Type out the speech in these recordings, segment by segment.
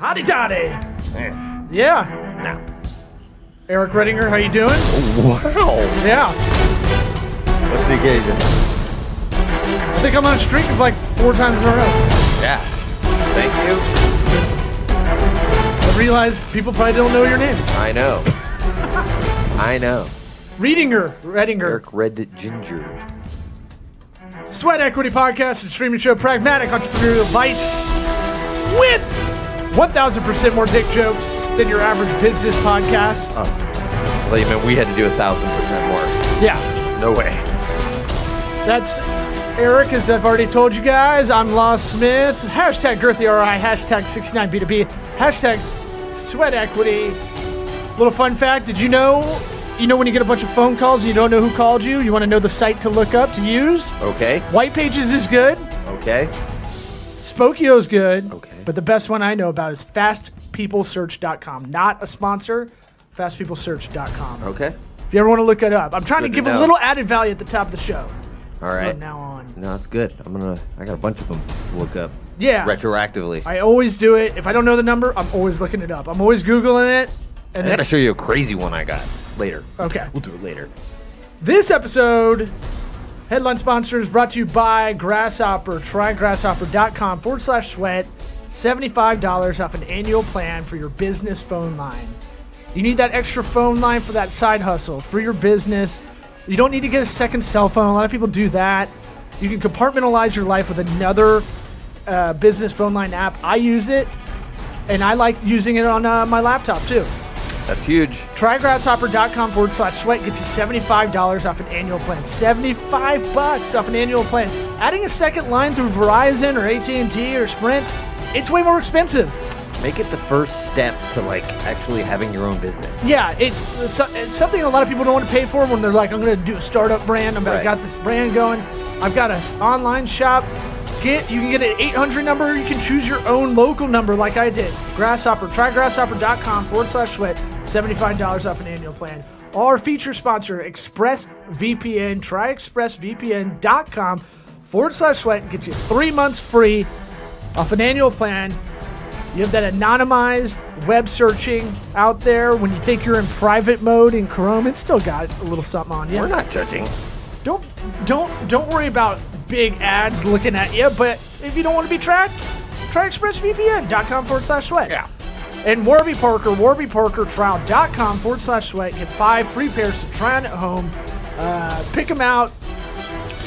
Howdy toddy. Eh, Yeah. no. Eric Redinger, how you doing? Wow. Yeah. What's the occasion? I think I'm on a streak of like 4 times in a row. Yeah. Thank you. I realized people probably don't know your name. I know. I know. Redinger. Eric Red Ginger. Sweat Equity Podcast and streaming show Pragmatic Entrepreneurial Advice with 1,000% more dick jokes than your average business podcast. Oh. I thought you meant we had to do 1,000% more. Yeah. No way. That's Eric, as I've already told you guys. I'm Law Smith. Hashtag GirthyRI. Hashtag 69B2B. Hashtag Sweat Equity. Little fun fact. Did you know when you get a bunch of phone calls and you don't know who called you? You want to know the site to look up, to use? Okay. White Pages is good. Okay. Spokio's good. Okay. But the best one I know about is fastpeoplesearch.com. Not a sponsor. Fastpeoplesearch.com. Okay. If you ever want to look it up. I'm trying to Good to give a know. little added value at the top of the show. All right. From now on. No, it's good. I got a bunch of them to look up. Yeah. Retroactively. I always do it. If I don't know the number, I'm always looking it up. I'm always Googling it. I And gotta then, show you a crazy one I got later. okay. We'll do it later. This episode, headline sponsors brought to you by Grasshopper. Try grasshopper.com/sweat. $75 off an annual plan for your business phone line. You need that extra phone line for that side hustle, for your business. You don't need to get a second cell phone. A lot of people do that. You can compartmentalize your life with another business phone line app. I use it, and I like using it on my laptop too. That's huge. Try grasshopper.com/sweat gets you $75 off an annual plan. $75 off an annual plan. Adding a second line through Verizon or AT&T or Sprint, it's way more expensive. Make it the first step to actually having your own business. Yeah, it's something a lot of people don't want to pay for when they're like, I'm going to do a startup brand. I've Right. got this brand going. I've got an online shop. You can get an 800 number. You can choose your own local number like I did. Grasshopper. Try grasshopper.com/sweat. $75 off an annual plan. Our feature sponsor, ExpressVPN. Try expressvpn.com/sweat. Get you 3 months free off an annual plan. You have that anonymized web searching out there. When you think you're in private mode in Chrome, it's still got a little something on you. We're not judging. Don't worry about big ads looking at you, but if you don't want to be tracked, try expressvpn.com/sweat. Yeah. And Warby Parker trial.com/sweat. Get 5 free pairs to try on at home. Pick them out.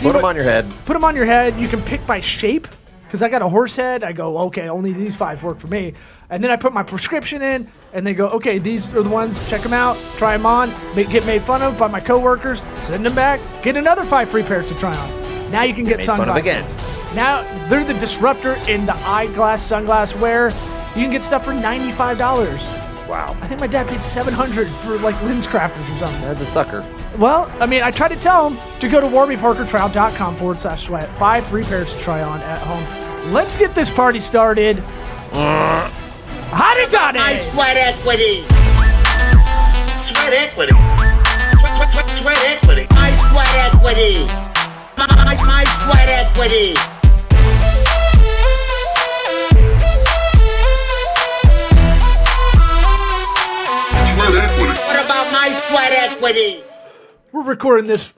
Put them on your head. Put them on your head. You can pick by shape. Because I got a horse head, I go, okay, only these 5 work for me. And then I put my prescription in, and they go, okay, these are the ones, check them out, try them on, get made fun of by my coworkers, send them back, get another 5 free pairs to try on. Now you can get made fun of sunglasses. Now they're the disruptor in the eyeglass, sunglass wear. You can get stuff for $95. Wow. I think my dad paid $700 for lens crafters or something. That's a sucker. Well, I mean, I tried to tell him to go to warbyparkertrial.com/sweat. 5 free pairs to try on at home. Let's get this party started. Howdy toddy! My sweat equity. Sweat equity. Sweat equity. My sweat equity. My sweat equity. What about my sweat equity? We're recording this.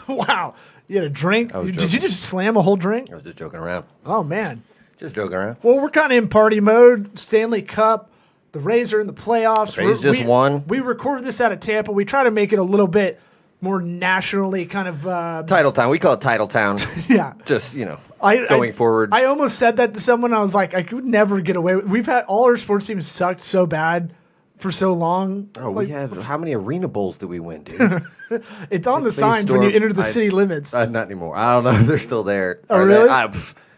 Wow. You had a drink? was Did joking. you just slam a whole drink? I was just joking around. Oh, man. Just joking around. Well, we're kind of in party mode. Stanley Cup. The Rays are in the playoffs. Rays just won. We recorded this out of Tampa. We try to make it a little bit more nationally kind of... Title Town. We call it Title Town. yeah. Just, going forward. I almost said that to someone. I was like, I could never get away with. We've had all our sports teams sucked so bad for so long. we had how many arena bowls did we win, dude? It's on the Bay signs when you Storm- enter the city limits. Not anymore. I don't know if they're still there. Oh, Are really?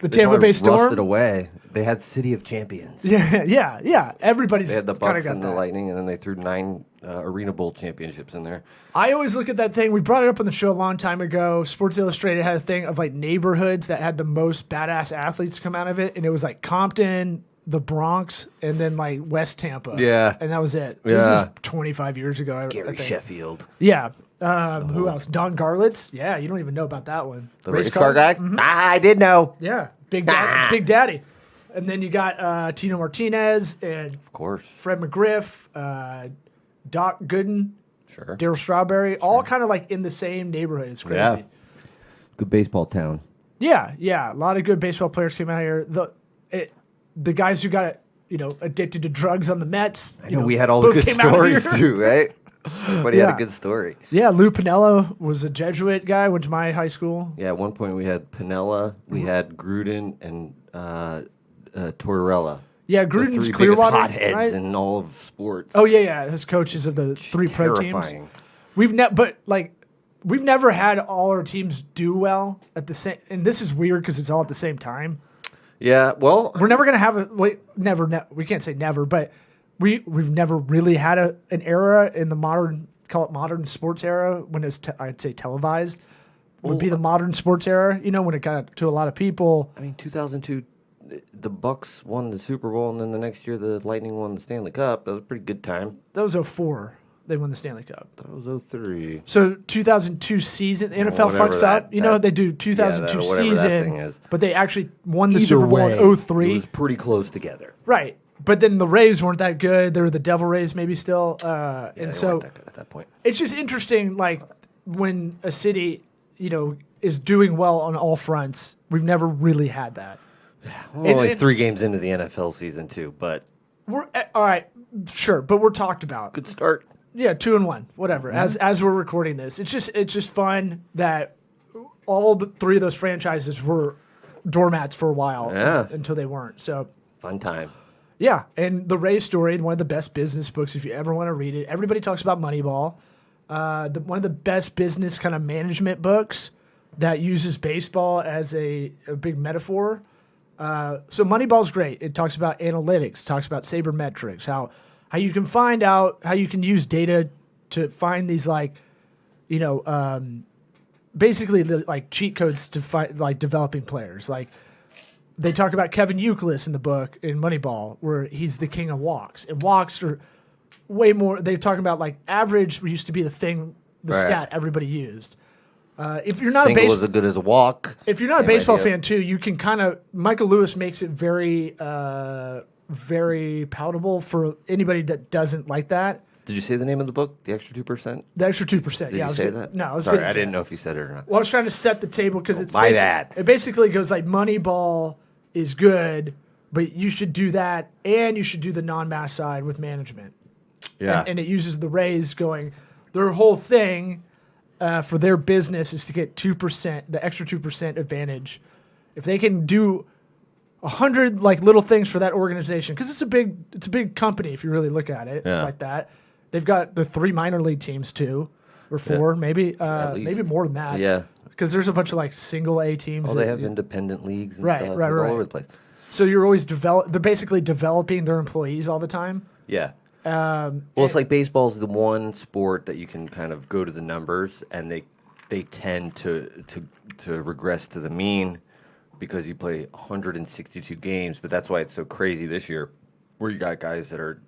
The Tampa Bay Storm? rusted away. They had City of Champions. Yeah. Everybody's They had the kind of Bucks got and the that. Lightning, and then they threw 9 Arena Bowl championships in there. I always look at that thing. We brought it up on the show a long time ago. Sports Illustrated had a thing of neighborhoods that had the most badass athletes come out of it, and it was Compton, the Bronx, and then West Tampa. Yeah. And that was it. Yeah. This is 25 years ago. I Gary think. Sheffield. Yeah. Who else? Don Garlitz. Yeah, you don't even know about that one. The race car guy? I did know. Yeah. Big Daddy. And then you got Tino Martinez and Of course. Fred McGriff, Doc Gooden, Sure. Daryl Strawberry, all kind of like in the same neighborhood. It's crazy. Yeah. Good baseball town. Yeah, a lot of good baseball players came out here. The guys who got addicted to drugs on the Mets. I know we had all the both good came out stories here. too, right? Everybody had Yeah. a good story. Yeah, Lou Pinello was a Jesuit guy. Went to my high school. Yeah, at one point we had Pinella, we had Gruden, and Tortorella. Yeah, The Gruden's three Clearwater. biggest hotheads right? in all of sports. Oh yeah. His coaches of the three pro teams. Terrifying. We've never had all our teams do well at the same. And this is weird because it's all at the same time. Yeah, well, We're never gonna have we can't say never, but we've never really had an era in the modern sports era when it's I'd say televised would be the modern sports era. When it got to a lot of people. I mean, 2002, the Bucks won the Super Bowl, and then the next year the Lightning won the Stanley Cup. That was a pretty good time. That was 2004. They won the Stanley Cup. That was 03. So 2002 season, the NFL whatever fucks that- up. that- They do 2002 yeah, whatever that thing season, is. but they actually won the Either Super Bowl way, in it 03. was pretty close together. Right. But then the Rays weren't that good. They were the Devil Rays maybe still. Yeah, And they so weren't that good at that point. it's just interesting, like when a city, is doing well on all fronts. We've never really had that. We're only 3 games into the NFL season too, but We're all right, sure, but we're talked about. good start. Yeah, 2-1, whatever. As we're recording this, it's just fun that all the 3 of those franchises were doormats for a while Yeah. until they weren't. So Fun time. yeah, and the Rays story, one of the best business books if you ever want to read it. Everybody talks about Moneyball. One of the best business kind of management books that uses baseball as a big metaphor. So Moneyball's great. It talks about analytics, talks about sabermetrics, how you can find out, how you can use data to find these basically the cheat codes to find developing players. Like they talk about Kevin Youkilis in the book in Moneyball, where he's the king of walks, and walks are way more. They're talking about average used to be the Right. stat everybody used. If you're not Single a is as good as a walk. if you're not a Same baseball idea. fan too, you can kind of Michael Lewis makes it very very palatable for anybody that doesn't like that. Did you say the name of the book? The Extra 2%? The extra 2%. Did Yeah, I you was say getting- that? No, I was Sorry, getting I to didn't that. know if you said it or not. Well, I was trying to set the table because it's my basic- bad. It basically goes like Moneyball is good, but you should do that, and you should do the non-mass side with management. Yeah. And it uses the Rays going. Their whole thing for their business is to get 2%, the extra 2% advantage. If they can do 100 little things for that organization, because it's a big company if you really look at it Yeah. like that. They've got the 3 minor league teams too, or 4 maybe, At least. maybe more than that. Yeah. Because there's a bunch of single A teams. Oh, they that- have independent leagues and Right, stuff right, all right. over the place. So you're always they're basically developing their employees all the time. Yeah. Well, it's like baseball's the one sport that you can kind of go to the numbers, and they tend to regress to the mean because you play 162 games. But that's why it's so crazy this year, where you got guys that are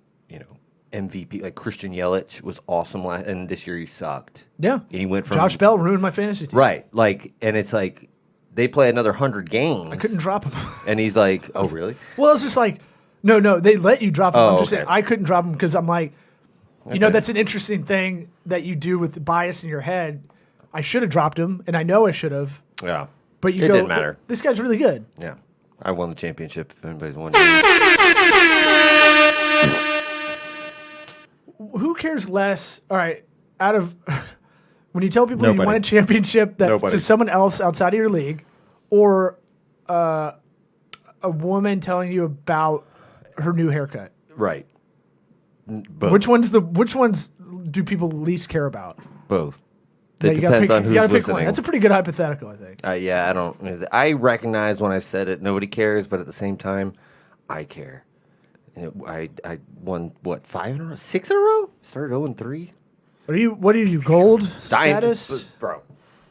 MVP. Like Christian Yelich was awesome and this year he sucked. Yeah. And he went from Josh Bell ruined my fantasy team. right, and it's like they play another 100 games. I couldn't drop him. And he's like, oh really? Well, it's just no, they let you drop him. Oh, I'm just okay. saying I couldn't drop him because I'm like, Okay. that's an interesting thing that you do with the bias in your head. I should have dropped him, and I know I should have. Yeah. But you It go, didn't matter. This guy's really good. Yeah. I won the championship if anybody's wondering. Who cares less? All right, out of when you tell people you Nobody. won a championship that Nobody. to someone else outside of your league, or a woman telling you about her new haircut. Right. Both. Which ones do people least care about? Both. Yeah, It you gotta depends pick, on you who's gotta pick listening. one. That's a pretty good hypothetical, I think. Yeah, I don't. I recognize when I said it, nobody cares, but at the same time, I care. And I won, 5 in a row? 6 in a row? Started 0-3? What are you, gold status? Bro,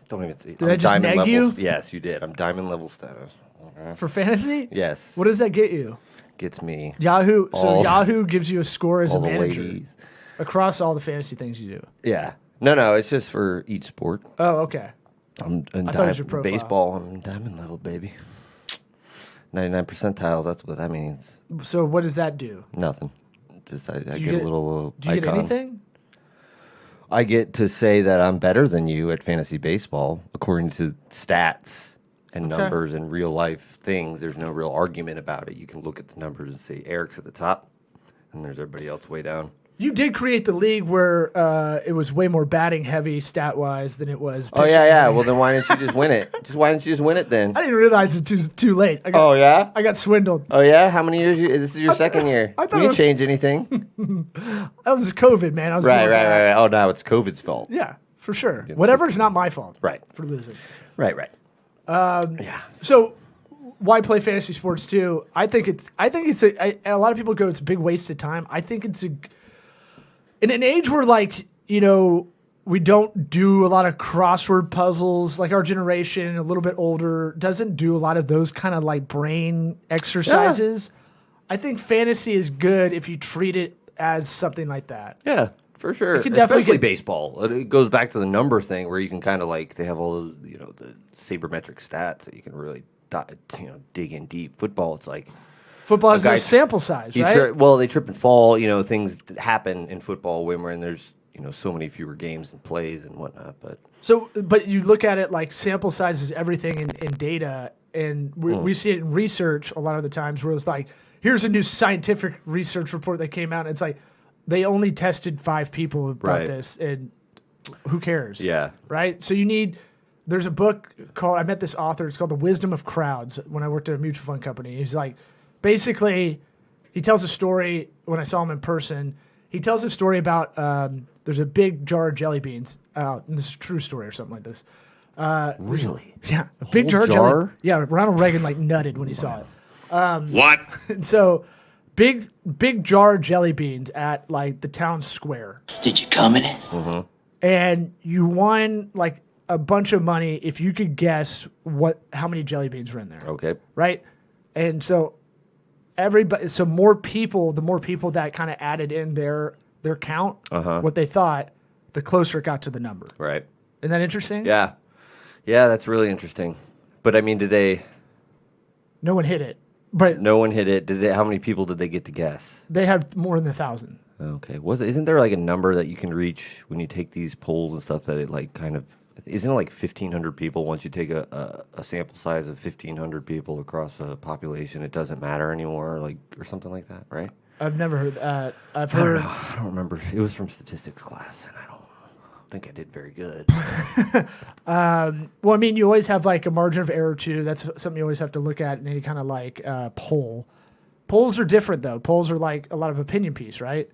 don't even see. Did I just diamond neg level. you? Yes, you did. I'm diamond level status. Okay. For fantasy? Yes. What does that get you? Gets me Yahoo. So All- Yahoo gives you a score as a all the manager ladies. across all the fantasy things you do. Yeah. No, it's just for each sport. Oh, okay. I'm in I thought it was your profile. baseball. I'm diamond level, baby. 99 percentiles. That's what that means. So what does that do? Nothing. Just I you get a get- little Do you icon. get anything? I get to say that I'm better than you at fantasy baseball according to stats and Okay. numbers and real life things. There's no real argument about it. You can look at the numbers and say Eric's at the top, and there's everybody else way down. You did create the league where it was way more batting heavy stat wise than it was. Oh pitching yeah. heavy. Well, then why didn't you just win it? Why didn't you just win it then? I didn't realize it too late. I got, Oh yeah. I got swindled. Oh yeah. How many years? This is your second year. I We thought it didn't was- change anything. That was COVID, man. I was Right. doing that. Oh, now it's COVID's fault. Yeah, for sure. Whatever's not my fault. Right. For losing. Right. Yeah. So, why play fantasy sports too? I think it's a lot of people go it's a big waste of time. I think it's in an age where we don't do a lot of crossword puzzles, like our generation, a little bit older, doesn't do a lot of those kind of like brain exercises. I think fantasy is good if you treat it as something like that. Yeah, for sure. can definitely Especially get- baseball. It goes back to the number thing where you can kind of like they have all those the sabermetric stats that you can really dig in deep. Football, it's like Football has A no guy- sample size, you right? they trip and fall. Things that happen in football when there's so many fewer games and plays and whatnot. But So, but you look at it like sample size is everything in data, and we see it in research a lot of the times where it's like, here's a new scientific research report that came out, and it's like they only tested 5 people about Right. this, and who cares? yeah, Right? So there's a book called, I met this author, it's called The Wisdom of Crowds when I worked at a mutual fund company. He's like, basically, he tells a story when I saw him in person. He tells a story about there's a big jar of jelly beans out, and this is a true story or something like this. really. Yeah, a big whole jar of jelly. jar? Yeah, Ronald Reagan like nutted when he saw it. What? And so, big jar of jelly beans at like the town square. Did you come in it? And you won like a bunch of money if you could guess how many jelly beans were in there, Okay. right? And so the more people that kind of added in their count, what they thought, the closer it got to the number. Right. Isn't that interesting? Yeah. Yeah, that's really interesting. But I mean, No one hit it, but no one hit it? How many people did they get to guess? they had more than 1,000. Okay. Isn't there like a number that you can reach when you take these polls and stuff that it like kind of isn't it like 1,500 people once you take a sample size of 1,500 people across a population, it doesn't matter anymore, like or something like that, right? I've never heard that. I've I don't heard. know. I don't remember. It was from statistics class, and I don't think I did very good. Well, I mean, you always have like a margin of error too. That's something you always have to look at in any kind of like poll. Polls are different though. Polls are like a lot of opinion piece, right?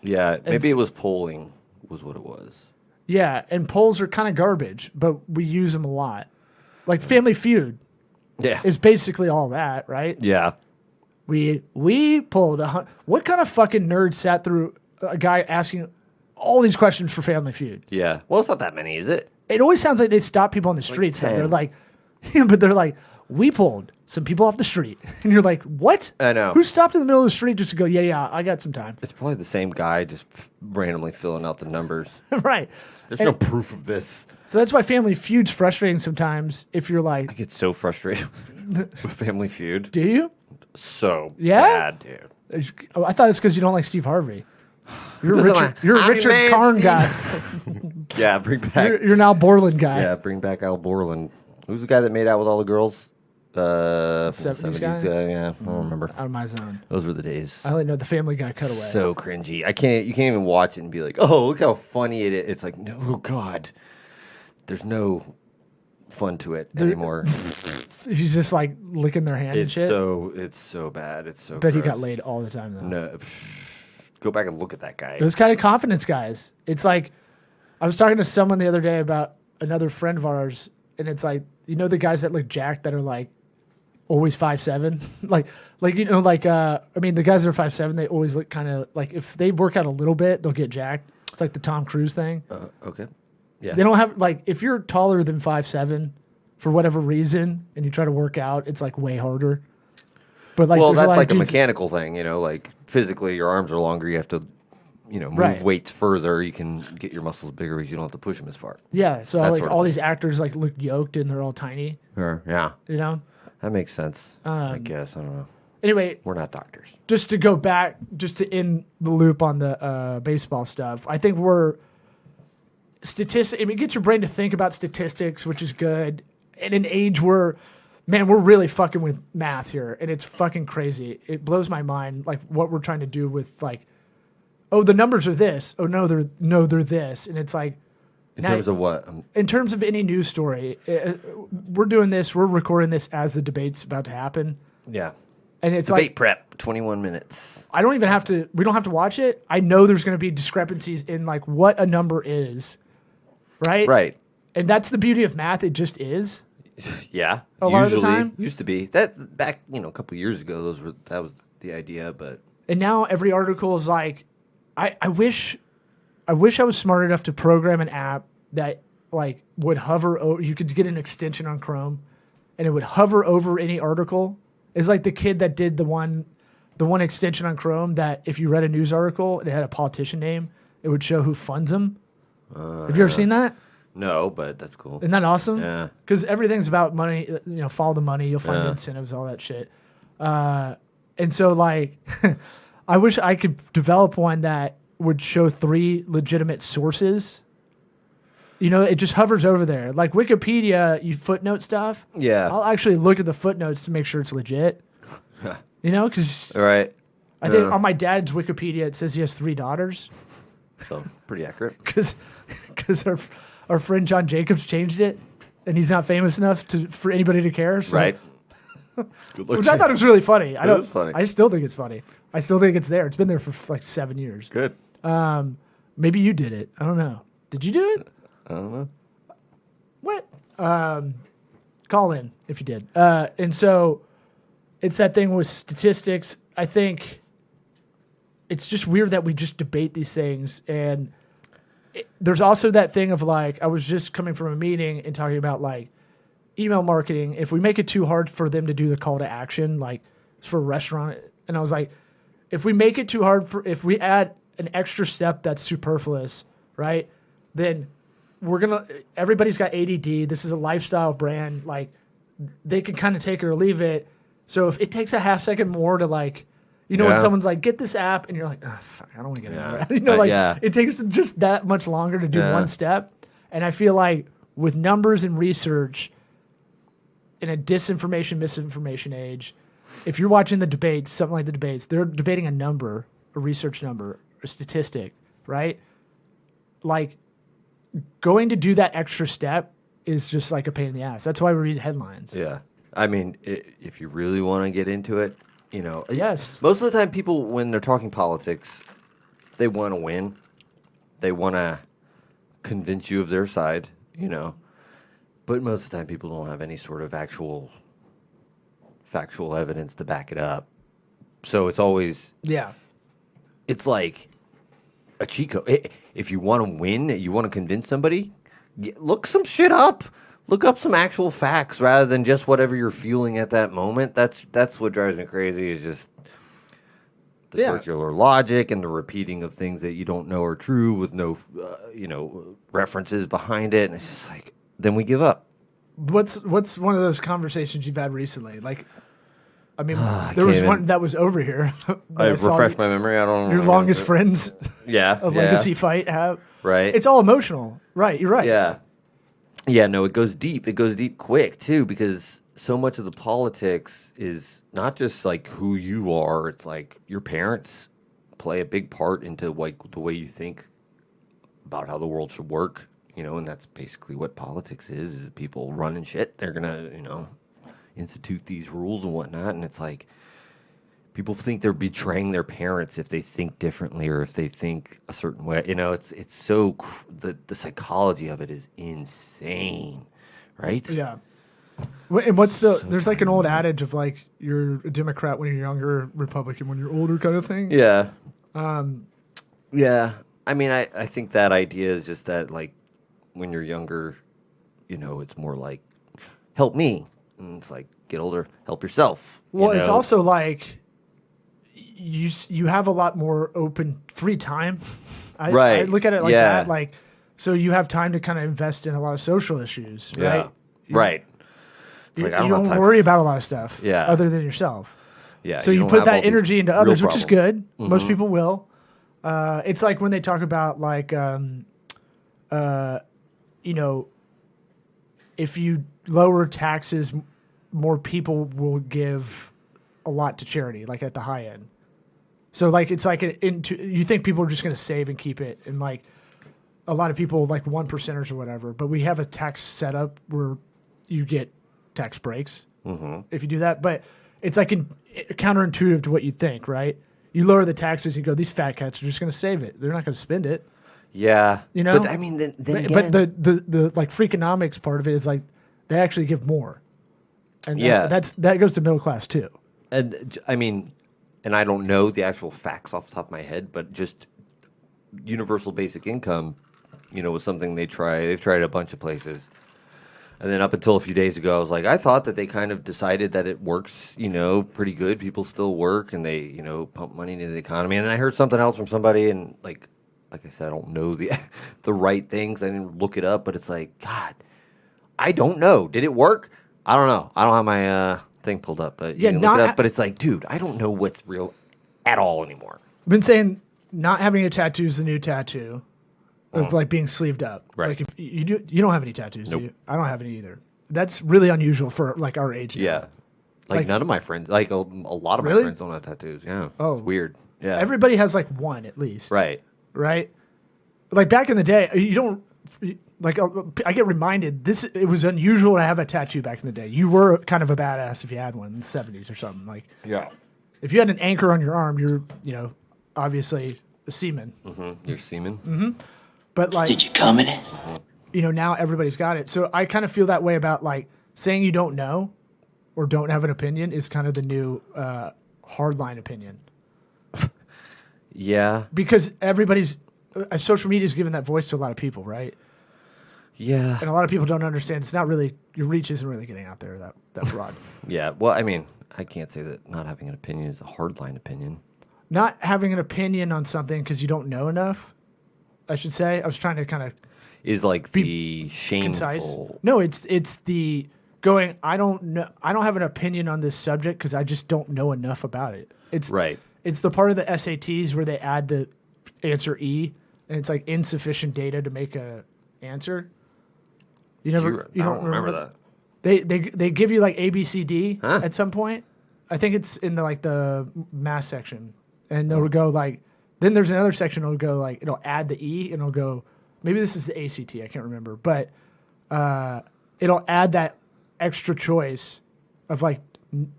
Yeah, maybe it was polling was what it was. Yeah, and polls are kind of garbage, but we use them a lot. Like Family Feud Yeah. is basically all that, right? Yeah. We pulled what kind of fucking nerd sat through a guy asking all these questions for Family Feud? Yeah. Well, it's not that many, is it? It always sounds like they stop people on the streets. and 10. they're like, yeah, but they're like, we pulled some people off the street, and you're like, what? I know. Who stopped in the middle of the street just to go? Yeah, I got some time. It's probably the same guy just randomly filling out the numbers. Right. There's And no proof of this. So that's why Family Feud's frustrating sometimes. If you're I like, get so frustrated with Family Feud. do you? So Yeah? bad, dude. Oh, I thought it's because you don't like Steve Harvey. You're a Doesn't Richard, like- you're a I'm Richard man, Karn Steve. guy. Yeah, bring back. You're now Borland guy. Yeah, bring back Al Borland. Who's the guy that made out with all the girls? From the 70s guy? Yeah, I don't remember. Out of my zone. Those were the days. I only know the Family Guy cutaway. So cringy. You can't even watch it and be like, oh, look how funny it is. It's like, no, oh God. There's no fun to it anymore. He's just like licking their hand It's and shit. it's so bad. It's so Bet he gross. got laid all the time though. No. Go back and look at that guy. Those kind of confidence guys. It's like I was talking to someone the other day about another friend of ours, and it's like, you know, the guys that look jacked that are like always 5'7", I mean, the guys that are 5'7", they always look kind of like if they work out a little bit, they'll get jacked. It's like the Tom Cruise thing. Okay. Yeah. They don't have like if you're taller than 5'7", for whatever reason, and you try to work out, it's like way harder. But like, Well, there's a that's lot like a of dudes- mechanical thing, like physically your arms are longer. You have to, move Right. weights further. You can get your muscles bigger because you don't have to push them as far. Yeah, so That like sort of all thing. these actors like look yoked and they're all tiny, Yeah. you know. That makes sense. I guess. I don't know. Anyway, We're not doctors. just to go back, just to end the loop on the baseball stuff, I think we're statistics. I mean, it gets your brain to think about statistics, which is good. In an age where, man, we're really fucking with math here, and it's fucking crazy. It blows my mind, like what we're trying to do with like, oh, the numbers are this. Oh no, they're this, and it's like. In terms of what? In terms of any news story, we're doing this. We're recording this as the debate's about to happen, Yeah. and it's Debate like prep, 21 minutes. I don't even have to. We don't have to watch it. I know there's going to be discrepancies in like what a number is, right? Right. And that's the beauty of math. It just is. Yeah. A lot of the time? Used to be. That back, a couple years ago, that was the idea, but And now every article is like, I wish I was smart enough to program an app that like would hover over. You could get an extension on Chrome, and it would hover over any article. It's like the kid that did the one extension on Chrome that if you read a news article and it had a politician name, it would show who funds them. Have you ever seen that? no, but that's cool. Isn't that awesome? Yeah. Because everything's about money. Follow the money. You'll find the Yeah. incentives, all that shit. And so, like, I wish I could develop one that would show 3 legitimate sources. It just hovers over there. Like Wikipedia, you footnote stuff. Yeah. I'll actually look at the footnotes to make sure it's legit. Because All right. I think on my dad's Wikipedia, it says he has 3 daughters. So, pretty accurate. Because our friend John Jacobs changed it, and he's not famous enough for anybody to care. So. Right. Good luck. Which I thought was really funny. It is funny. I still think it's funny. I still think it's there. It's been there for like 7 years. Good. Maybe you did it. I don't know. Did you do it? I don't know. What? Call in if you did. And so it's that thing with statistics. I think it's just weird that we just debate these things. And there's also that thing of like, I was just coming from a meeting and talking about like email marketing. If we make it too hard for them to do the call to action, like for a restaurant, and I was like, if we make it too hard if we add an extra step that's superfluous, right? Then everybody's got ADD. This is a lifestyle brand. Like they can kind of take it or leave it. So if it takes a half second more to like, when Yeah. someone's like, get this app, and you're like, oh, fuck, I don't want to get Yeah. it. Yeah. It takes just that much longer to do Yeah. one step. And I feel like with numbers and research in a disinformation, misinformation age, if you're watching the debates, something like the debates, they're debating a number, a research number, a statistic, right? Like going to do that extra step is just like a pain in the ass. That's why we read headlines. Yeah. I mean, if you really want to get into it, Yes. Most of the time, people, when they're talking politics, they want to win. They want to convince you of their side, But most of the time, people don't have any sort of actual factual evidence to back it up. So it's always, Yeah. it's like a cheat code. If you want to win, you want to convince somebody, look some shit up. Look up some actual facts rather than just whatever you're feeling at that moment. That's what drives me crazy is just the circular logic and the repeating of things that you don't know are true with no, references behind it. And it's just like, then we give up. What's one of those conversations you've had recently? Like, I mean, I there was can't one that was over here. that I saw refresh my memory. I don't know. Your longest friends Yeah. a yeah. legacy fight have. Right. It's all emotional. Right. You're right. Yeah. Yeah, no, it goes deep. It goes deep quick, too, because so much of the politics is not just, like, who you are. It's, like, your parents play a big part into, like, the way you think about how the world should work, and that's basically what politics is that people run and shit. They're going to, institute these rules and whatnot, and it's like people think they're betraying their parents if they think differently or if they think a certain way. It's so the psychology of it is insane, right? Yeah. And there's like an old adage of like you're a Democrat when you're younger, Republican when you're older kind of thing. Yeah. Yeah. I mean, I think that idea is just that like when you're younger, it's more like help me, and it's like get older, help yourself. Well, it's also like you have a lot more open free time. I look at it like that. Like, so you have time to kind of invest in a lot of social issues, right? Yeah. Right. It's like, I you don't have don't time. worry about a lot of stuff Yeah. other than yourself. Yeah. So you don't put have all that these energy into real others, which is problems. good. Most people will. It's like when they talk about like, you know, if you lower taxes, more people will give a lot to charity, like at the high end. So like it's like you think people are just going to save and keep it, and like a lot of people like 1%ers or whatever. But we have a tax setup where you get tax breaks if you do that. But it's like counterintuitive to what you think, right? You lower the taxes, you go, these fat cats are just going to save it. They're not going to spend it. Yeah. You know? But I mean, then again. But the like freakonomics part of it is like they actually give more, and Yeah. that goes to middle class too. And I mean, and I don't know the actual facts off the top of my head, but just universal basic income, you know, was something they've tried a bunch of places. And then up until a few days ago, I was like, I thought that they kind of decided that it works, you know, pretty good. People still work and they, you know, pump money into the economy. And then I heard something else from somebody, and like I said, I don't know the the right things. I didn't look it up, but it's like, God, I don't know. Did it work? I don't know. I don't have my thing pulled up, but Yeah, you can look it up. But it's like, dude, I don't know what's real at all anymore. I've been saying not having a tattoo is the new tattoo of like being sleeved up. Right. Like if you don't have any tattoos, Nope. do you? I don't have any either. That's really unusual for like our age. now. Yeah. Like none of my friends, like a lot of my Really? friends don't have tattoos. Yeah. Oh. It's weird. Yeah. Everybody has like one at least. Right. Right. Like back in the day, you don't like. I get reminded it was unusual to have a tattoo back in the day. You were kind of a badass if you had one in the 70s or something. Like Yeah. if you had an anchor on your arm, you're obviously a seaman. You're semen. But like, Did you come in it? now everybody's got it. So I kind of feel that way about like saying you don't know or don't have an opinion is kind of the new hardline opinion, Yeah. because everybody's social media is giving that voice to a lot of people, right? Yeah. And a lot of people don't understand. It's not really, your reach isn't really getting out there that broad. Yeah. Well, I mean, I can't say that not having an opinion is a hardline opinion. Not having an opinion on something because you don't know enough, I should say. I was trying to kind of Is like the shameful. concise. No, it's the going, I don't know, I don't have an opinion on this subject because I just don't know enough about it. It's Right. It's the part of the SATs where they add the answer E, and it's like insufficient data to make a answer. You never, you I don't don't remember that. They give you like A, B, C, D Huh? at some point. I think it's in the math section, and they'll go like. Then there's another section. It'll go like it'll add the E, and it'll go. Maybe this is the ACT. I can't remember, but it'll add that extra choice of like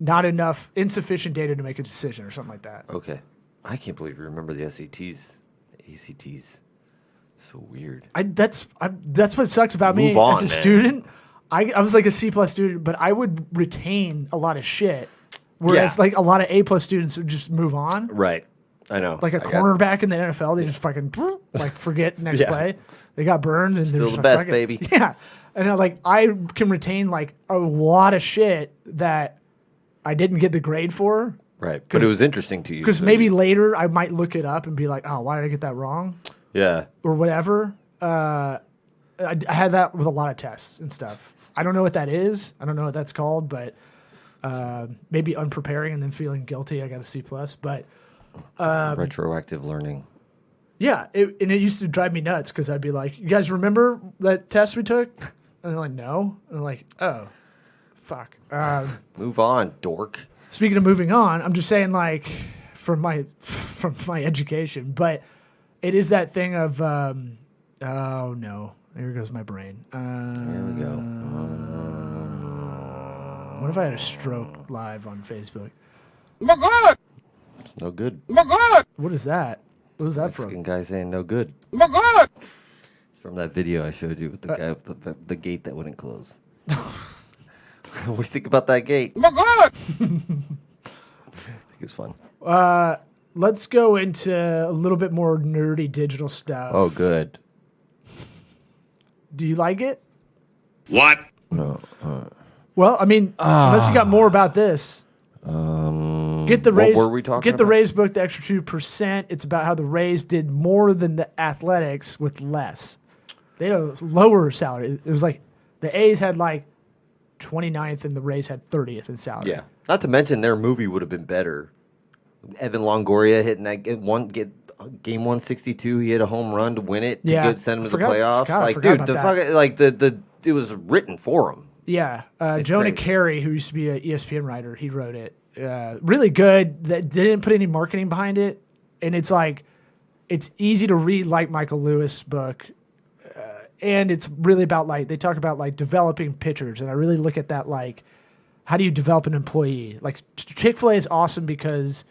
not enough, insufficient data to make a decision or something like that. Okay. I can't believe you remember the SATs, ACTs. So weird. That's what sucks about me Move on, as a man. student. I was like a C+ student, but I would retain a lot of shit, whereas Yeah. like a lot of A+ students would just move on. Right. I know. Like a cornerback in the NFL, they just fucking like forget next Yeah. play. They got burned and Still they're the just best, like, fuck it. baby. Yeah, and I can retain like a lot of shit that I didn't get the grade for. Right. But it was interesting to you. Because so maybe you- later I might look it up and be like, oh, why did I get that wrong? Yeah. Or whatever. I had that with a lot of tests and stuff. I don't know what that is. I don't know what that's called, but maybe unpreparing and then feeling guilty. I got a C+. But Retroactive learning. yeah, and it used to drive me nuts because I'd be like, you guys remember that test we took? And they're like, no. And I'm like, oh, fuck. Move on, dork. Speaking of moving on, I'm just saying like from my education, but it is that thing of oh no, here goes my brain. There we go. What if I had a stroke live on Facebook? It's no good. What is that? What was that Mexican from? guy saying no good. It's from that video I showed you with the guy with the gate that wouldn't close. What do you think about that gate? I think it's fun. Let's go into a little bit more nerdy digital stuff. Oh, good. Do you like it? What? No. Well, I mean, unless you got more about this. Get the Rays. What were we talking Get the about? Rays book, The Extra 2%. It's about how the Rays did more than the Athletics with less. They had a lower salary. It was like the A's had like 29th, and the Rays had 30th in salary. Yeah. Not to mention their movie would have been better. Evan Longoria hitting that game 162. He hit a home run to win it to send him to the playoffs. God, I like, forgot dude, about the it was written for him. Yeah, It's Jonah crazy. Carey, who used to be an ESPN writer, he wrote it. Really good. That didn't put any marketing behind it, and it's like it's easy to read, like Michael Lewis' book, and it's really about like they talk about like developing pitchers, and I really look at that like how do you develop an employee? Like Chick-fil-A is awesome because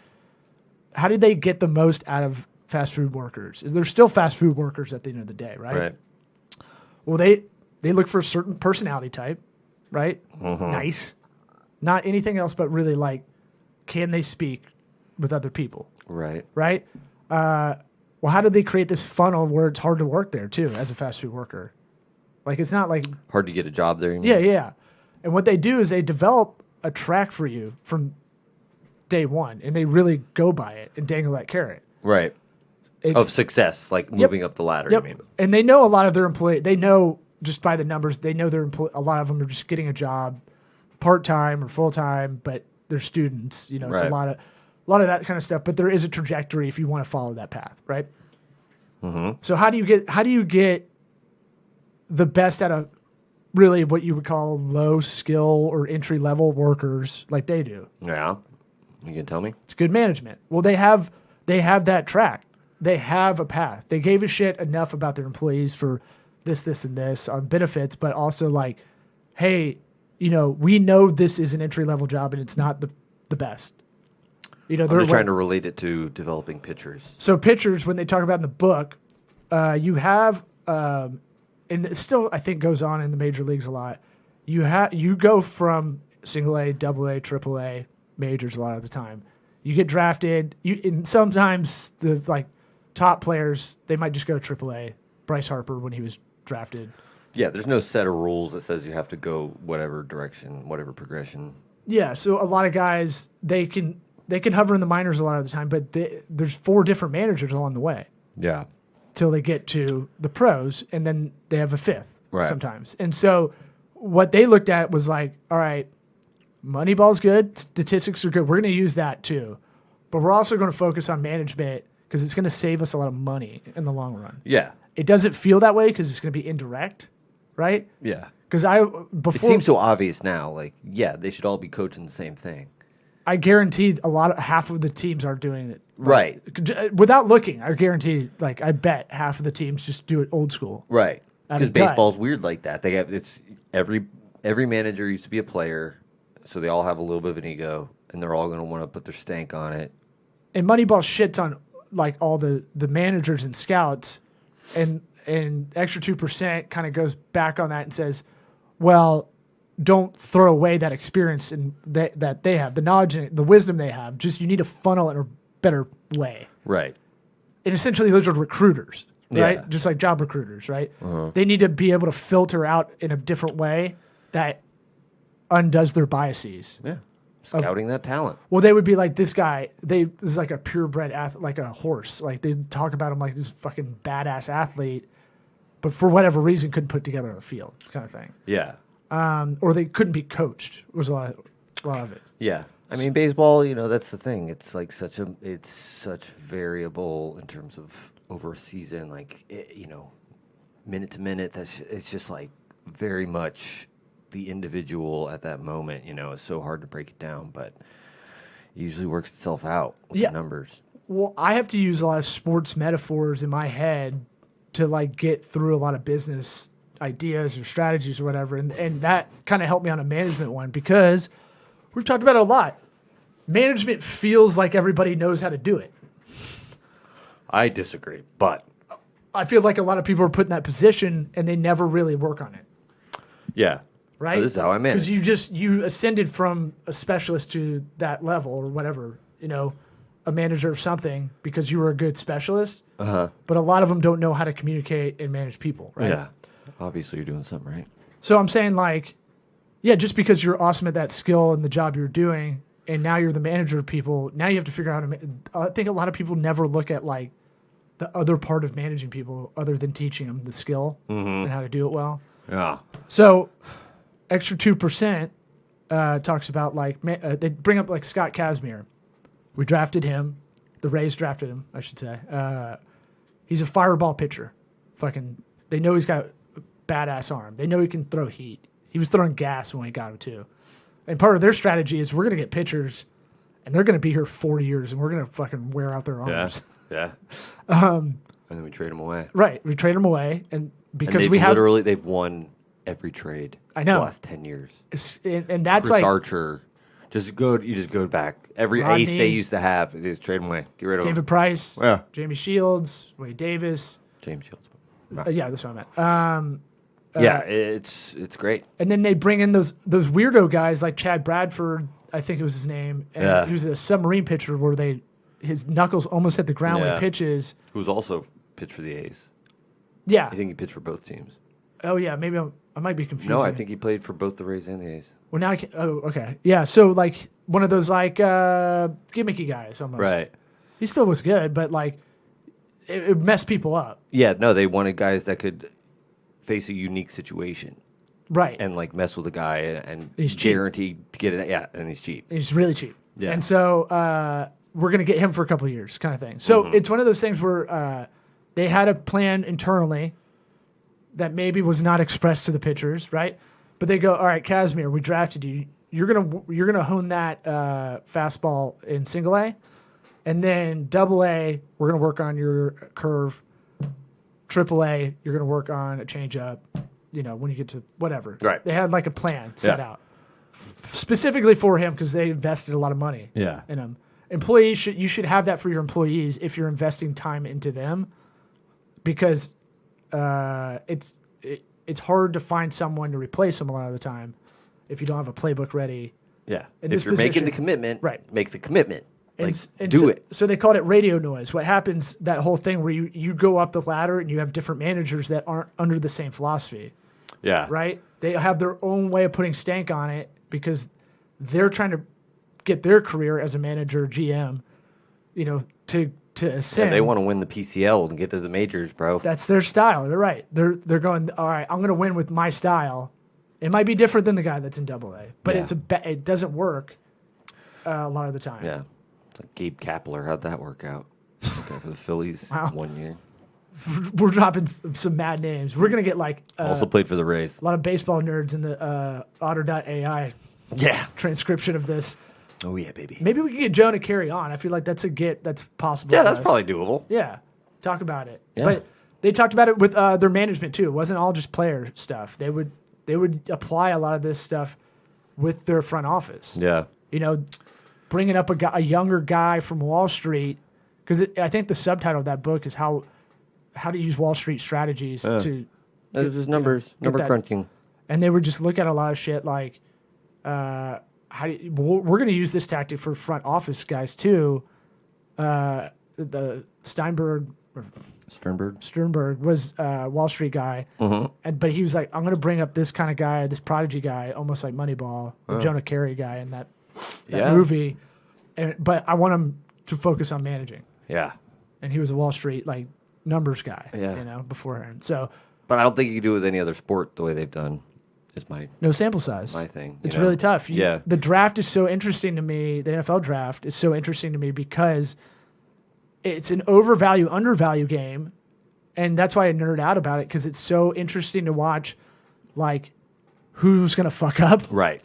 how do they get the most out of fast food workers? They're still fast food workers at the end of the day, right? Right. Well, they look for a certain personality type, right? Nice. Not anything else, but really like, can they speak with other people, Right. right? Well, how do they create this funnel where it's hard to work there too as a fast food worker? Like it's not like Hard to get a job there. You mean? yeah. And what they do is they develop a track for you from day one, and they really go by it and dangle that carrot. Right. It's, Of success, like moving up the ladder. Yep. You mean? And they know a lot of their employees. They know just by the numbers. They know a lot of them are just getting a job, part time or full time, but they're students. You know, it's Right. a lot of that kind of stuff. But there is a trajectory if you want to follow that path, right? Mm-hmm. So how do you get the best out of really what you would call low skill or entry level workers like they do? Yeah. You can tell me? It's good management. Well, they have that track. They have a path. They gave a shit enough about their employees for this, and this on benefits, but also like, hey, you know, we know this is an entry level job and it's not the best. You know, I'm they're just trying to relate it to developing pitchers. So pitchers, when they talk about in the book, you have, and it still I think goes on in the major leagues a lot. You go from single A, double A, triple A majors a lot of the time. You get drafted. And sometimes the like top players they might just go triple A. Bryce Harper when he was drafted. Yeah, there's no set of rules that says you have to go whatever direction, whatever progression. Yeah, so a lot of guys they can hover in the minors a lot of the time, but there's 4 different managers along the way Yeah. till they get to the pros, and then they have a 5th Right. sometimes. And so what they looked at was like, all right, Moneyball's good, statistics are good. We're going to use that too, but we're also going to focus on management because it's going to save us a lot of money in the long run. Yeah. It doesn't feel that way because it's going to be indirect, right? Yeah. Because It seems so obvious now. Like, yeah, they should all be coaching the same thing. I guarantee half of the teams are doing it. Right. Without looking, I guarantee, like, I bet half of the teams just do it old school. Right. Out Because of gut. baseball's weird like that. They have every manager used to be a player, so they all have a little bit of an ego, and they're all going to want to put their stank on it. And Moneyball shits on like all the managers and scouts, and extra 2% kind of goes back on that and says, well, don't throw away that experience and that they have, the knowledge and the wisdom they have. Just you need to funnel it in a better way. Right. And essentially, those are recruiters, right? Yeah. Just like job recruiters, right? They need to be able to filter out in a different way that undoes their biases. Yeah. Scouting that talent. Well, they would be like this guy. Is like a purebred athlete, like a horse. Like they talk about him like this fucking badass athlete, but for whatever reason couldn't put together on the field, kind of thing. Yeah. Or they couldn't be coached. Was a lot of it. Yeah. I mean, baseball, that's the thing. It's like it's such variable in terms of over a season, like, minute to minute. It's just like very much the individual at that moment, it's so hard to break it down, but it usually works itself out with the numbers. Well, I have to use a lot of sports metaphors in my head to like get through a lot of business ideas or strategies or whatever. And that kind of helped me on a management one because we've talked about it a lot. Management feels like everybody knows how to do it. I disagree, but I feel like a lot of people are put in that position and they never really work on it. yeah. Right? This is how I manage. Because you ascended from a specialist to that level or whatever, a manager of something because you were a good specialist. Uh-huh. But a lot of them don't know how to communicate and manage people, right? Yeah. Obviously, you're doing something right. So I'm saying like, yeah, just because you're awesome at that skill and the job you're doing, and now you're the manager of people, now you have to figure out how to. I think a lot of people never look at like the other part of managing people other than teaching them the skill and how to do it well. Yeah. So extra 2% talks about like they bring up like Scott Kazmir. We drafted him. The Rays drafted him, I should say. He's a fireball pitcher. They know he's got a badass arm. They know he can throw heat. He was throwing gas when we got him too. And part of their strategy is we're going to get pitchers, and they're going to be here 4 years, and we're going to fucking wear out their arms. Yeah. And then we trade them away. Right. We trade them away, and because and they've won every trade. I know. The last 10 years. And that's Chris like Archer. You just go back. Every Rodney, ace they used to have, they just trade them away. Get rid of David them. Price, Yeah. Jamie Shields, Wade Davis. James Shields. Yeah, that's what I meant. Yeah, it's great. And then they bring in those weirdo guys like Chad Bradford, I think it was his name. And he was a submarine pitcher where his knuckles almost hit the ground when he pitches. Who's also pitched for the A's. Yeah. I think he pitched for both teams. Oh, yeah. Maybe I might be confused. No, I think he played for both the Rays and the A's. Well, now I can. Oh, okay. Yeah. So, like, one of those, like, gimmicky guys almost. Right. He still was good, but, like, it messed people up. Yeah, no, they wanted guys that could face a unique situation. Right. And, like, mess with a guy and he's cheap. guaranteed to get it. Yeah, and he's cheap. He's really cheap. Yeah. And so we're going to get him for a couple of years kind of thing. So it's one of those things where they had a plan internally that maybe was not expressed to the pitchers, right? But they go, all right, Kazmir, we drafted you. You're gonna hone that fastball in single A, and then double A, we're gonna work on your curve. Triple A, you're gonna work on a changeup. When you get to whatever. Right. They had like a plan set out specifically for him because they invested a lot of money. Yeah. In him. Employees you should have that for your employees if you're investing time into them, because it's hard to find someone to replace them a lot of the time if you don't have a playbook ready. Yeah. In If this you're making the position- commitment, Right. make the commitment. Like, And do so, it. So they called it radio noise. What happens, that whole thing where you go up the ladder and you have different managers that aren't under the same philosophy, Yeah. right? They have their own way of putting stank on it because they're trying to get their career as a manager or GM, to ascend. Yeah, they want to win the PCL and get to the majors, bro. That's their style. They're right. They're going, all right, I'm going to win with my style. It might be different than the guy that's in Double A, but Yeah. it doesn't work a lot of the time. Yeah. It's like Gabe Kapler. How'd that work out? Okay, for the Phillies Wow. 1 year. We're dropping some mad names. We're going to get like Also played for the Rays. a lot of baseball nerds in the Otter.ai Yeah. transcription of this. Oh, yeah, baby. Maybe we could get Joe to carry on. I feel like that's that's possible. Yeah, for that's us. probably doable. Yeah. Talk about it. Yeah. But they talked about it with their management too. It wasn't all just player stuff. They would apply a lot of this stuff with their front office. Yeah. Bringing up a younger guy from Wall Street, because I think the subtitle of that book is how to use Wall Street strategies to. There's just numbers, number that- crunching. And they would just look at a lot of shit like, we're going to use this tactic for front office guys too. The Sternberg was a Wall Street guy, but he was like, I'm going to bring up this kind of guy, this prodigy guy, almost like Moneyball, the Jonah Carey guy in that movie. But I want him to focus on managing. Yeah. And he was a Wall Street like numbers guy, Yeah. beforehand. So But I don't think you can do it with any other sport the way they've done. Is my no sample size. my thing. It's really tough. Yeah. The draft is so interesting to me. The NFL draft is so interesting to me because it's an overvalue, undervalue game. And that's why I nerd out about it, because it's so interesting to watch, like, who's going to fuck up. Right.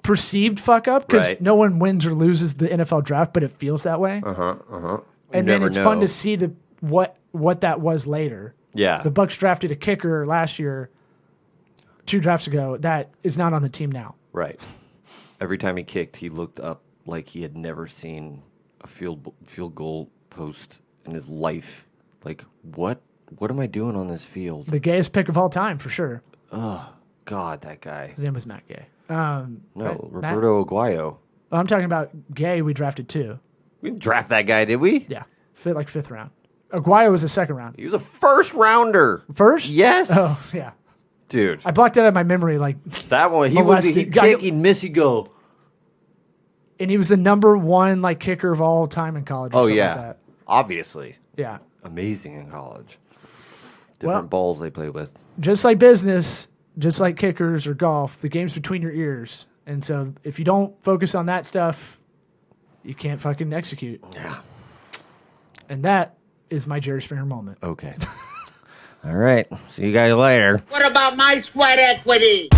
Perceived fuck up, because Right. no one wins or loses the NFL draft, but it feels that way. And then it's fun to see what that was later. Yeah. The Bucs drafted a kicker last year, 2 drafts ago, that is not on the team now. Right. Every time he kicked, he looked up like he had never seen a field goal post in his life. Like, what am I doing on this field? The gayest pick of all time, for sure. Oh, God, that guy. His name was Matt Gay. No, Matt- Roberto Aguayo. Oh, I'm talking about Gay. We drafted 2. We didn't draft that guy, did we? Yeah, like 5th round. Aguayo was a 2nd round. He was a first rounder. First? Yes. Oh, yeah. Dude, I blocked that out of my memory, like, that one, molested. he'd kick, he'd miss, he'd go. and he was the number 1 like kicker of all time in college. Or Oh, something yeah. like that. Obviously. Yeah. Amazing in college. Well- Different balls they play with. Just like business, just like kickers or golf, the game's between your ears. And so if you don't focus on that stuff, you can't fucking execute. Yeah. And that is my Jerry Springer moment. Okay. All right. See you guys later. What about my sweat equity?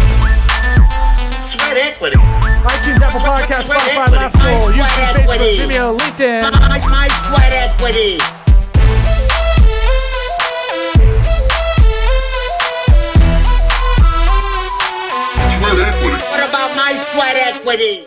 Sweat equity. iTunes, Apple Podcasts, Sweat Spotify, equity. Laughable, My YouTube, sweat Facebook, equity. Vimeo, LinkedIn. My sweat equity. Sweat equity. What about my sweat equity?